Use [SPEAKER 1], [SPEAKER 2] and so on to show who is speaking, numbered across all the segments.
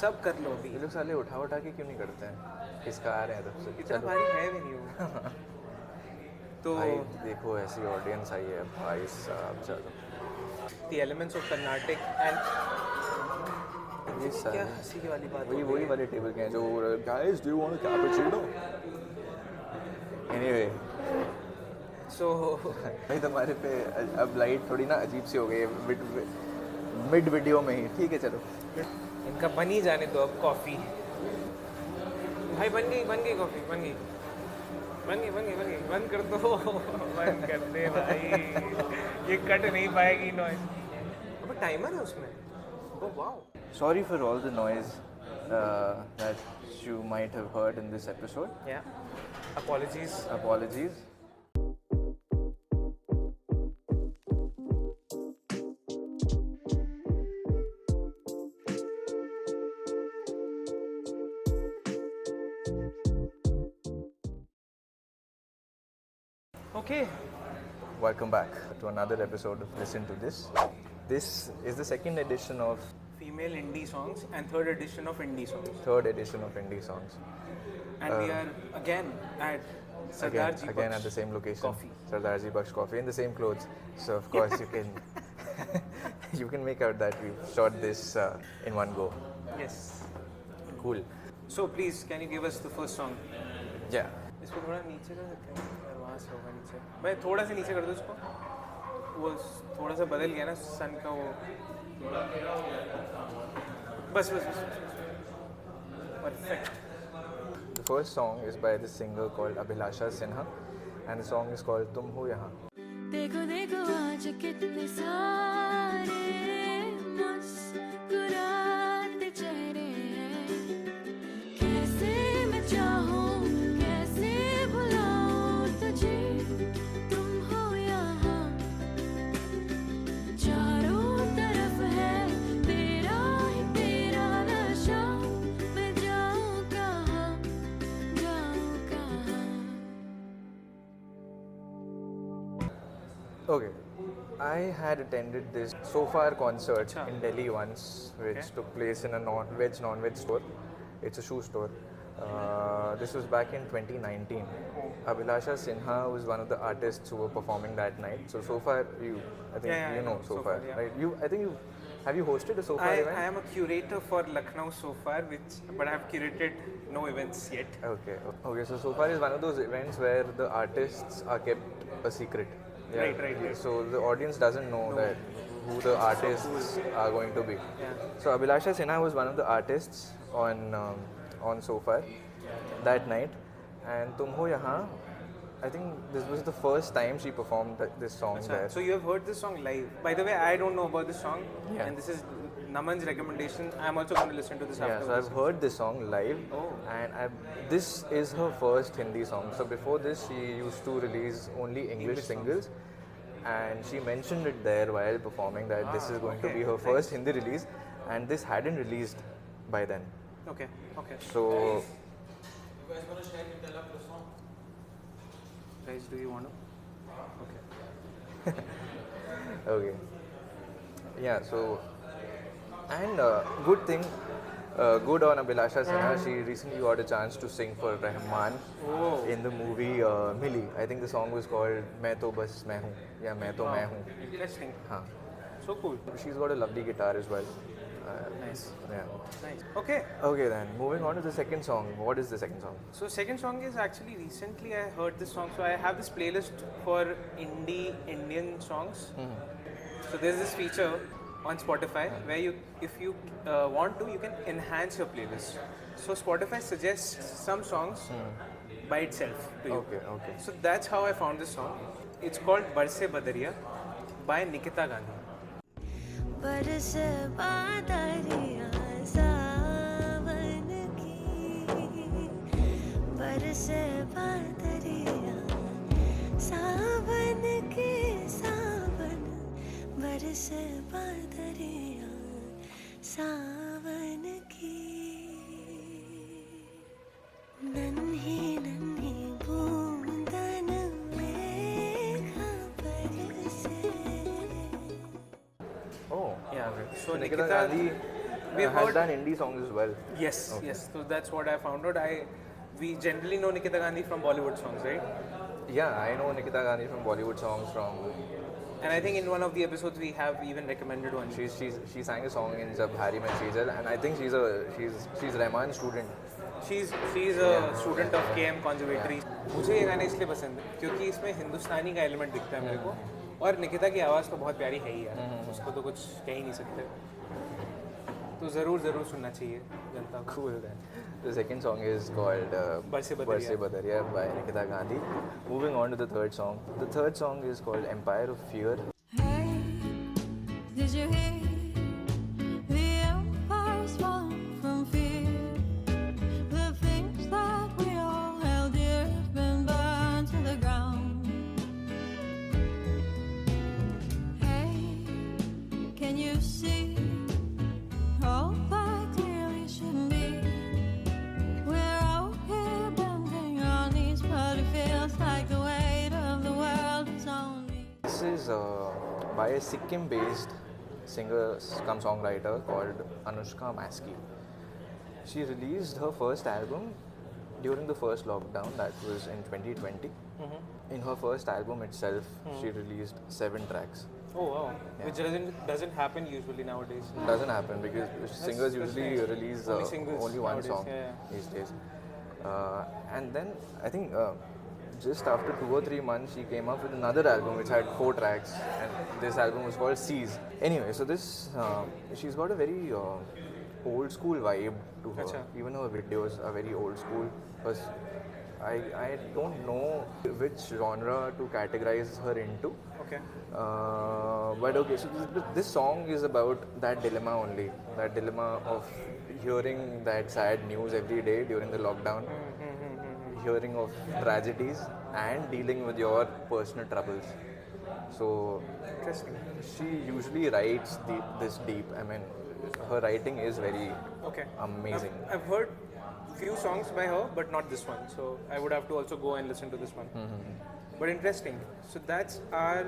[SPEAKER 1] सब कर लो अभी।
[SPEAKER 2] ये लोग साले उठा के क्यों नहीं करते हैं? किसका आ रहे हैं तब से?
[SPEAKER 1] इतना भारी है भी नहीं वो। तो
[SPEAKER 2] भाई देखो ऐसी ऑडियंस आई है भाई साहब, चलो।
[SPEAKER 1] The elements of Carnatic and
[SPEAKER 2] ये
[SPEAKER 1] क्या
[SPEAKER 2] सारे
[SPEAKER 1] हंसी की वाली बात
[SPEAKER 2] वही वाले टेबल के हैं जो guys do you want a cappuccino? Anyway
[SPEAKER 1] so
[SPEAKER 2] भाई तुम्हारे पे अब लाइट थोड़ी ना अजीब सी हो गई है मिड वीडियो में ही। ठीक है चलो,
[SPEAKER 1] इनका बन ही जाने दो अब कॉफ़ी। भाई बन गई कॉफ़ी, बन गई बंद कर दो। बंद कर दे भाई, ये कट नहीं पाएगी नॉइज। अब टाइमर है उसमें। Oh wow.
[SPEAKER 2] sorry for all the noise that you might have heard in this episode.
[SPEAKER 1] Yeah, apologies. Okay.
[SPEAKER 2] Welcome back to another episode of Listen to This. This is the second edition of
[SPEAKER 1] Female indie songs and third edition of indie songs. And we are again at Sardarji
[SPEAKER 2] again at the same location.
[SPEAKER 1] Coffee.
[SPEAKER 2] Sardarji Baksh Coffee in the same clothes. So of course you can you can make out that we've shot this in one go.
[SPEAKER 1] Yes.
[SPEAKER 2] Cool.
[SPEAKER 1] So please, can you give us the first song?
[SPEAKER 2] Yeah.
[SPEAKER 1] इसको थोड़ा नीचे कर सकते हैं यार, वहाँ से होगा नीचे। भाई थोड़ा सा नीचे कर दो इसको, वो थोड़ा सा बदल गया ना सन का वो। बस perfect.
[SPEAKER 2] The first song is by this singer called Abhilasha Sinha and the song is called Tum Ho Yahaan.
[SPEAKER 3] देखो देखो आज कितने सारे मुस्कुराते चेहरे हैं, कैसे मैं चाहूं कैसे भुलाऊं तुझे, तुम हो यहाँ चारों तरफ है तेरा ही तेरा नशा, मैं जाऊं कहाँ
[SPEAKER 2] Okay, I had attended this So Far concert in Delhi once, which took place in a non-veg store. It's a shoe store. This was back in 2019. Abhilasha Sinha was one of the artists who were performing that night. So far, I think you know So Far,
[SPEAKER 1] yeah.
[SPEAKER 2] right? Have you hosted a So Far event?
[SPEAKER 1] I am a curator for Lucknow So Far, but I have curated no events yet.
[SPEAKER 2] Okay. So Far is one of those events where the artists are kept a secret. Yeah.
[SPEAKER 1] Right.
[SPEAKER 2] So the audience doesn't know that who the artists are going to be.
[SPEAKER 1] Yeah.
[SPEAKER 2] So Abhilasha Sinha was one of the artists on So Far that night, and Tum Ho Yahaan, I think this was the first time she performed this song there.
[SPEAKER 1] So you have heard this song live. By the way, I don't know about this song,
[SPEAKER 2] Yeah.
[SPEAKER 1] and this is Naman's recommendation. I'm also going to listen to this
[SPEAKER 2] Yeah, so
[SPEAKER 1] afterwards.
[SPEAKER 2] I've heard this song live,
[SPEAKER 1] Oh.
[SPEAKER 2] and this is her first Hindi song. So before this, she used to release only English singles, and she mentioned it there while performing that this is going to be her first Hindi release, and this hadn't released by then.
[SPEAKER 1] Okay.
[SPEAKER 2] So,
[SPEAKER 1] You guys want to share Nutella for the song? Guys, do you want to? Okay.
[SPEAKER 2] okay. Yeah, so, and good thing, good on Abhilasha Sinha, she recently got a chance to sing for Rahman in the movie Milli. I think the song was called Main To Bas Main Hoon. Yeah, Main To Main Hoon.
[SPEAKER 1] Interesting.
[SPEAKER 2] Haan.
[SPEAKER 1] So cool.
[SPEAKER 2] She's got a lovely guitar as well.
[SPEAKER 1] Nice.
[SPEAKER 2] Yeah.
[SPEAKER 1] Nice. Okay.
[SPEAKER 2] Okay then, moving on to the second song. What is the second song?
[SPEAKER 1] So second song is actually recently I heard this song. So I have this playlist for Indian songs. So there's this feature on Spotify where if you want to, you can enhance your playlist. So Spotify suggests some songs by itself to you.
[SPEAKER 2] Okay.
[SPEAKER 1] So that's how I found this song. It's called Barse Badariya by Nikhita Gandhi.
[SPEAKER 3] बरसे बादरिया सावन की, बरसे बादरिया सावन की, सावन बरसे बादरिया सावन की, नन्ही नन्ही बूंदन मेघा बरसे.
[SPEAKER 2] Oh,
[SPEAKER 1] Yeah.
[SPEAKER 2] okay.
[SPEAKER 1] So
[SPEAKER 2] Nikhita
[SPEAKER 1] Nikhita
[SPEAKER 2] Gandhi
[SPEAKER 1] We've
[SPEAKER 2] has
[SPEAKER 1] heard.
[SPEAKER 2] done indie songs as well.
[SPEAKER 1] Yes,
[SPEAKER 2] Okay.
[SPEAKER 1] yes. So that's what I found out. We generally know Nikhita Gandhi from Bollywood songs, right?
[SPEAKER 2] Yeah, I know Nikhita Gandhi from Bollywood songs.
[SPEAKER 1] And I think in one of the episodes we have even recommended one.
[SPEAKER 2] She sang a song in Jab Hari Mein Seejal, and I think she's Rahman's student.
[SPEAKER 1] She's a student of KM Conservatory. मुझे ये गाना इसलिए पसंद है क्योंकि इसमें हिंदुस्तानी का element दिखता है मेरे को और निकिता की आवाज़ तो बहुत प्यारी है ही यार उसको तो कुछ कह ही नहीं सकते तो ज़रूर सुनना चाहिए जनता को.
[SPEAKER 2] Cool then. The second song is called
[SPEAKER 1] Barse Badariya.
[SPEAKER 2] Badariya by Nikita Gandhi. Moving on to the third song. The third song is called Empire of Fear.
[SPEAKER 3] Hey, did you hear? The empire's fallen from fear. The things that we all held dear have been burned to the ground. Hey, can you see? All that clearly shouldn't be. We're out here bending our knees, but it feels like the weight of the world is on me.
[SPEAKER 2] This is by a Sikkim-based singer-songwriter called Anoushka Maskey. She released her first album during the first lockdown, that was in 2020. In her first album itself, she released 7 tracks.
[SPEAKER 1] Oh wow, which doesn't happen usually nowadays.
[SPEAKER 2] It doesn't happen because singers usually
[SPEAKER 1] nice.
[SPEAKER 2] release
[SPEAKER 1] Only singles
[SPEAKER 2] only one
[SPEAKER 1] nowadays,
[SPEAKER 2] song
[SPEAKER 1] yeah.
[SPEAKER 2] these days. And then I think just after 2 or 3 months, she came up with another album which had 4 tracks, and this album was called Seas. Anyway, so this she's got a very old school vibe to her.
[SPEAKER 1] Achha.
[SPEAKER 2] Even her videos are very old school. Because I don't know which genre to categorize her into.
[SPEAKER 1] Okay.
[SPEAKER 2] But okay, so this song is about that dilemma only. That dilemma of hearing that sad news every day during the lockdown, hearing of tragedies and dealing with your personal troubles. So,
[SPEAKER 1] Interesting.
[SPEAKER 2] she usually writes this deep. I mean, her writing is very
[SPEAKER 1] Okay.
[SPEAKER 2] amazing.
[SPEAKER 1] I've heard few songs by her, but not this one. So I would have to also go and listen to this one. But interesting. So that's our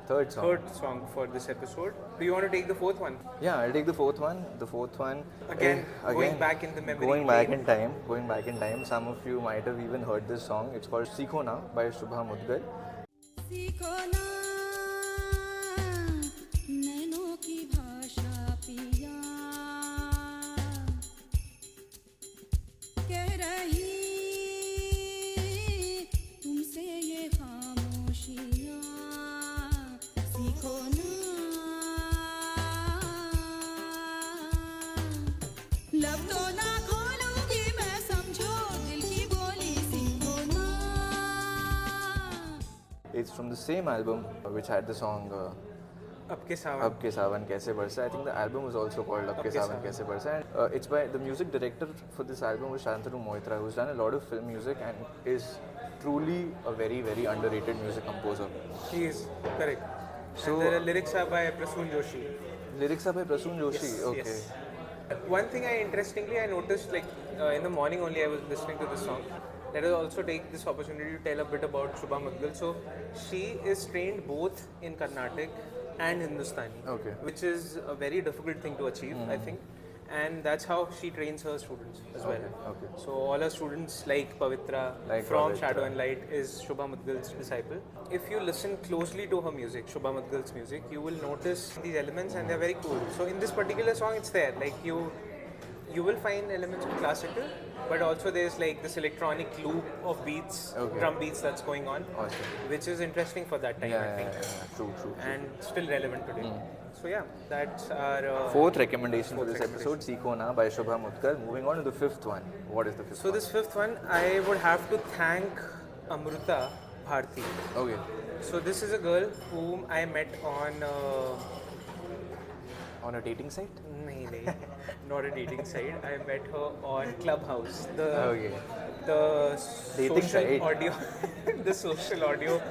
[SPEAKER 2] Third song.
[SPEAKER 1] third song for this episode. Do you want to take the fourth one?
[SPEAKER 2] Yeah, I'll take the fourth one. The fourth one.
[SPEAKER 1] Again, going back in the memory
[SPEAKER 2] Going back
[SPEAKER 1] lane.
[SPEAKER 2] in time. Going back in time. Some of you might have even heard this song. It's called Seekho Na by SHUBHA MUDGAL.
[SPEAKER 3] सीखो ना nano की भाषा पिया कह रही तुमसे ये खामोशियाँ सीखो ना लब तो ना खोलूंगी मैं समझो दिल की बोली सीखो ना.
[SPEAKER 2] It's from the same album which had the song
[SPEAKER 1] Ab ke sawan.
[SPEAKER 2] Ab Ke Sawan Kaise Barse. I think the album was also called Ab Ke Sawan Kaise Barse. And it's by the music director for this album was Shantanu Moitra, who's done a lot of film music and is truly a very, very underrated music composer.
[SPEAKER 1] He is correct.
[SPEAKER 2] So-
[SPEAKER 1] and the lyrics are by Prasoon Joshi.
[SPEAKER 2] Lyrics are by Prasoon Joshi.
[SPEAKER 1] Yes,
[SPEAKER 2] Okay.
[SPEAKER 1] yes. One thing interestingly I noticed, like in the morning only I was listening to this song. Let us also take this opportunity to tell a bit about SHUBHA MUDGAL. So she is trained both in Carnatic and Hindustani,
[SPEAKER 2] Okay.
[SPEAKER 1] which is a very difficult thing to achieve, I think. And that's how she trains her students as well.
[SPEAKER 2] Okay.
[SPEAKER 1] So all her students like Pavitra
[SPEAKER 2] Like
[SPEAKER 1] from
[SPEAKER 2] Pavitra.
[SPEAKER 1] Shadow and Light is SHUBHA MUDGAL's disciple. If you listen closely to her music, SHUBHA MUDGAL's music, you will notice these elements and they're very cool. So in this particular song it's there, like you will find elements of classical, but also there's like this electronic loop of beats,
[SPEAKER 2] Okay.
[SPEAKER 1] drum beats that's going on,
[SPEAKER 2] Awesome.
[SPEAKER 1] which is interesting for that time, I
[SPEAKER 2] Yeah,
[SPEAKER 1] think,
[SPEAKER 2] True.
[SPEAKER 1] and still relevant today. So yeah, that's our
[SPEAKER 2] Fourth recommendation
[SPEAKER 1] Fourth
[SPEAKER 2] for this episode, Seekho Na by SHUBHA MUDGAL. Moving on to the fifth one. What is the fifth
[SPEAKER 1] So
[SPEAKER 2] one?
[SPEAKER 1] this fifth one, I would have to thank Amruta Bharti.
[SPEAKER 2] Okay.
[SPEAKER 1] So this is a girl whom I met on
[SPEAKER 2] On a dating site?
[SPEAKER 1] nahi, not a dating site. I met her on Clubhouse.
[SPEAKER 2] Okay.
[SPEAKER 1] The
[SPEAKER 2] Dating
[SPEAKER 1] social
[SPEAKER 2] site.
[SPEAKER 1] audio, the social audio.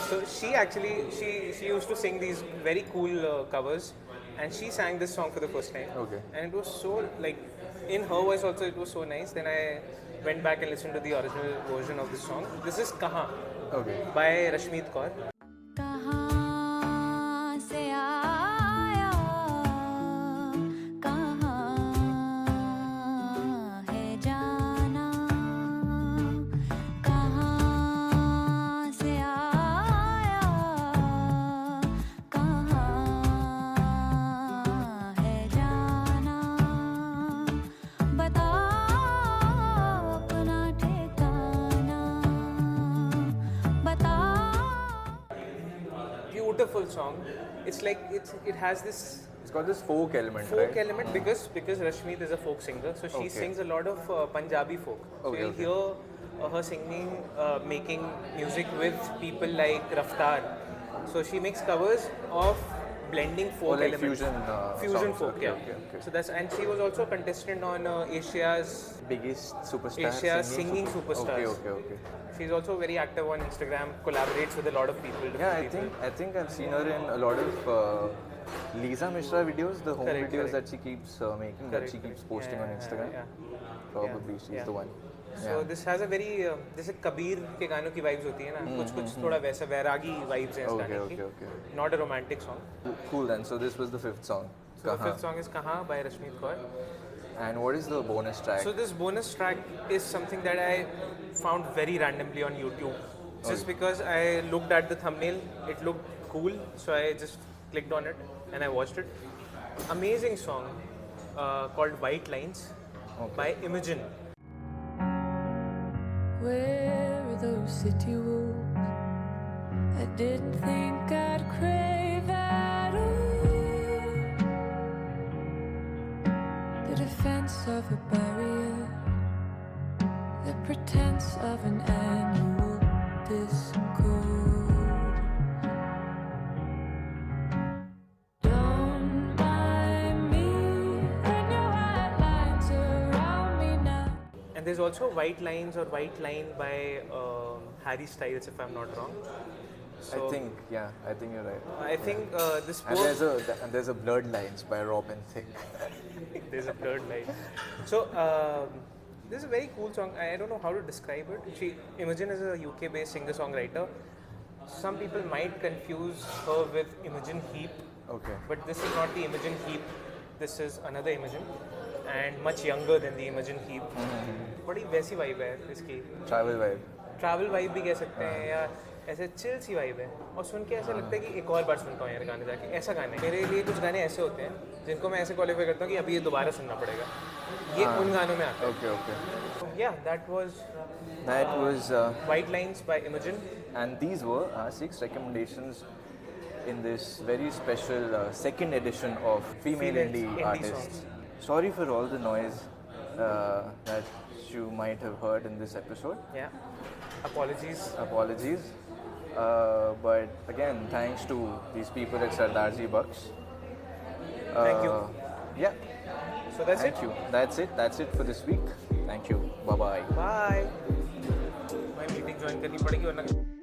[SPEAKER 1] So she actually she used to sing these very cool covers, and she sang this song for the first time.
[SPEAKER 2] Okay.
[SPEAKER 1] And it was so like in her voice also it was so nice. Then I went back and listened to the original version of this song. This is Kahaan
[SPEAKER 2] Okay.
[SPEAKER 1] by Rashmeet Kaur.
[SPEAKER 3] कहाँ से आया कहाँ
[SPEAKER 1] beautiful song. It's like it has this
[SPEAKER 2] It's got this folk element,
[SPEAKER 1] folk
[SPEAKER 2] right?
[SPEAKER 1] element because Rashmeet is a folk singer, so she
[SPEAKER 2] Okay.
[SPEAKER 1] sings a lot of Punjabi folk. So
[SPEAKER 2] Okay,
[SPEAKER 1] you'll
[SPEAKER 2] okay.
[SPEAKER 1] hear her singing, making music with people like Raftar. So she makes covers of blending folk
[SPEAKER 2] Or like
[SPEAKER 1] elements.
[SPEAKER 2] fusion songs.
[SPEAKER 1] folk,
[SPEAKER 2] Okay,
[SPEAKER 1] yeah.
[SPEAKER 2] okay.
[SPEAKER 1] So that's, and she was also a contestant on Asia's
[SPEAKER 2] Biggest superstar.
[SPEAKER 1] singing superstars.
[SPEAKER 2] Okay.
[SPEAKER 1] She's also very active on Instagram, collaborates with a lot of people.
[SPEAKER 2] Yeah,
[SPEAKER 1] different people.
[SPEAKER 2] I think I've seen her in a lot of Lisa Mishra videos, the home
[SPEAKER 1] Correct,
[SPEAKER 2] videos
[SPEAKER 1] correct.
[SPEAKER 2] that she keeps making, that she keeps posting
[SPEAKER 1] Yeah,
[SPEAKER 2] on Instagram.
[SPEAKER 1] yeah.
[SPEAKER 2] Probably she's
[SPEAKER 1] yeah.
[SPEAKER 2] the one.
[SPEAKER 1] So this has a very जैसे कबीर के गानों की vibes होती है ना, कुछ थोड़ा वैसा वैरागी vibes हैं इस गाने की.
[SPEAKER 2] Okay.
[SPEAKER 1] Not a romantic song.
[SPEAKER 2] Cool then. So this was the fifth song.
[SPEAKER 1] So the fifth song is Kahaan by Rashmeet Kaur.
[SPEAKER 2] And what is the bonus track?
[SPEAKER 1] So this bonus track is something that I found very randomly on YouTube. Just because I looked at the thumbnail, it looked cool, so I just clicked on it and I watched it. Amazing song called White Lines by Imogen.
[SPEAKER 3] Where are those city wolves? I didn't think I'd crave at all. The defense of a barrier, the pretense of an annual discord. Don't mind me when your white lines around me now.
[SPEAKER 1] And there's also White Lines or White Line by Harry Styles, if I'm not wrong. So
[SPEAKER 2] I think you're right.
[SPEAKER 1] I think this
[SPEAKER 2] And
[SPEAKER 1] poem,
[SPEAKER 2] there's a Blurred Lines by Robin Thicke.
[SPEAKER 1] there's a blurred line. So this is a very cool song. I don't know how to describe it. Imogen is a UK-based singer-songwriter. Some people might confuse her with Imogen Heap,
[SPEAKER 2] Okay.
[SPEAKER 1] but this is not the Imogen Heap. This is another Imogen, and much younger than the Imogen Heap. बड़ी वैसी vibe है इसकी.
[SPEAKER 2] Travel vibe.
[SPEAKER 1] Travel vibe भी कह सकते हैं या ऐसे चिल सी वाइब है और सुन के ऐसा लगता है कि एक और बार सुनता हूँ यार गाने जाके. ऐसा गाने मेरे लिए कुछ गाने ऐसे होते हैं जिनको मैं ऐसे क्वालिफाई करता हूँ कि अभी ये दोबारा सुनना पड़ेगा. ये उन गानों में आता
[SPEAKER 2] Okay.
[SPEAKER 1] है. Yeah, that was
[SPEAKER 2] White
[SPEAKER 1] Lines by Imogen.
[SPEAKER 2] And these were our 6 recommendations in this very special second edition of Female Indie Artists.
[SPEAKER 1] songs.
[SPEAKER 2] Sorry for all the noise that you might have heard in this episode.
[SPEAKER 1] Yeah. Apologies.
[SPEAKER 2] But again, thanks to these people at Sardarji Bucks.
[SPEAKER 1] Thank you.
[SPEAKER 2] Yeah.
[SPEAKER 1] So that's
[SPEAKER 2] Thank
[SPEAKER 1] it.
[SPEAKER 2] you. That's it for this week. Thank you. Bye bye.
[SPEAKER 1] Bye. मैं meeting join करनी पड़ेगी वरना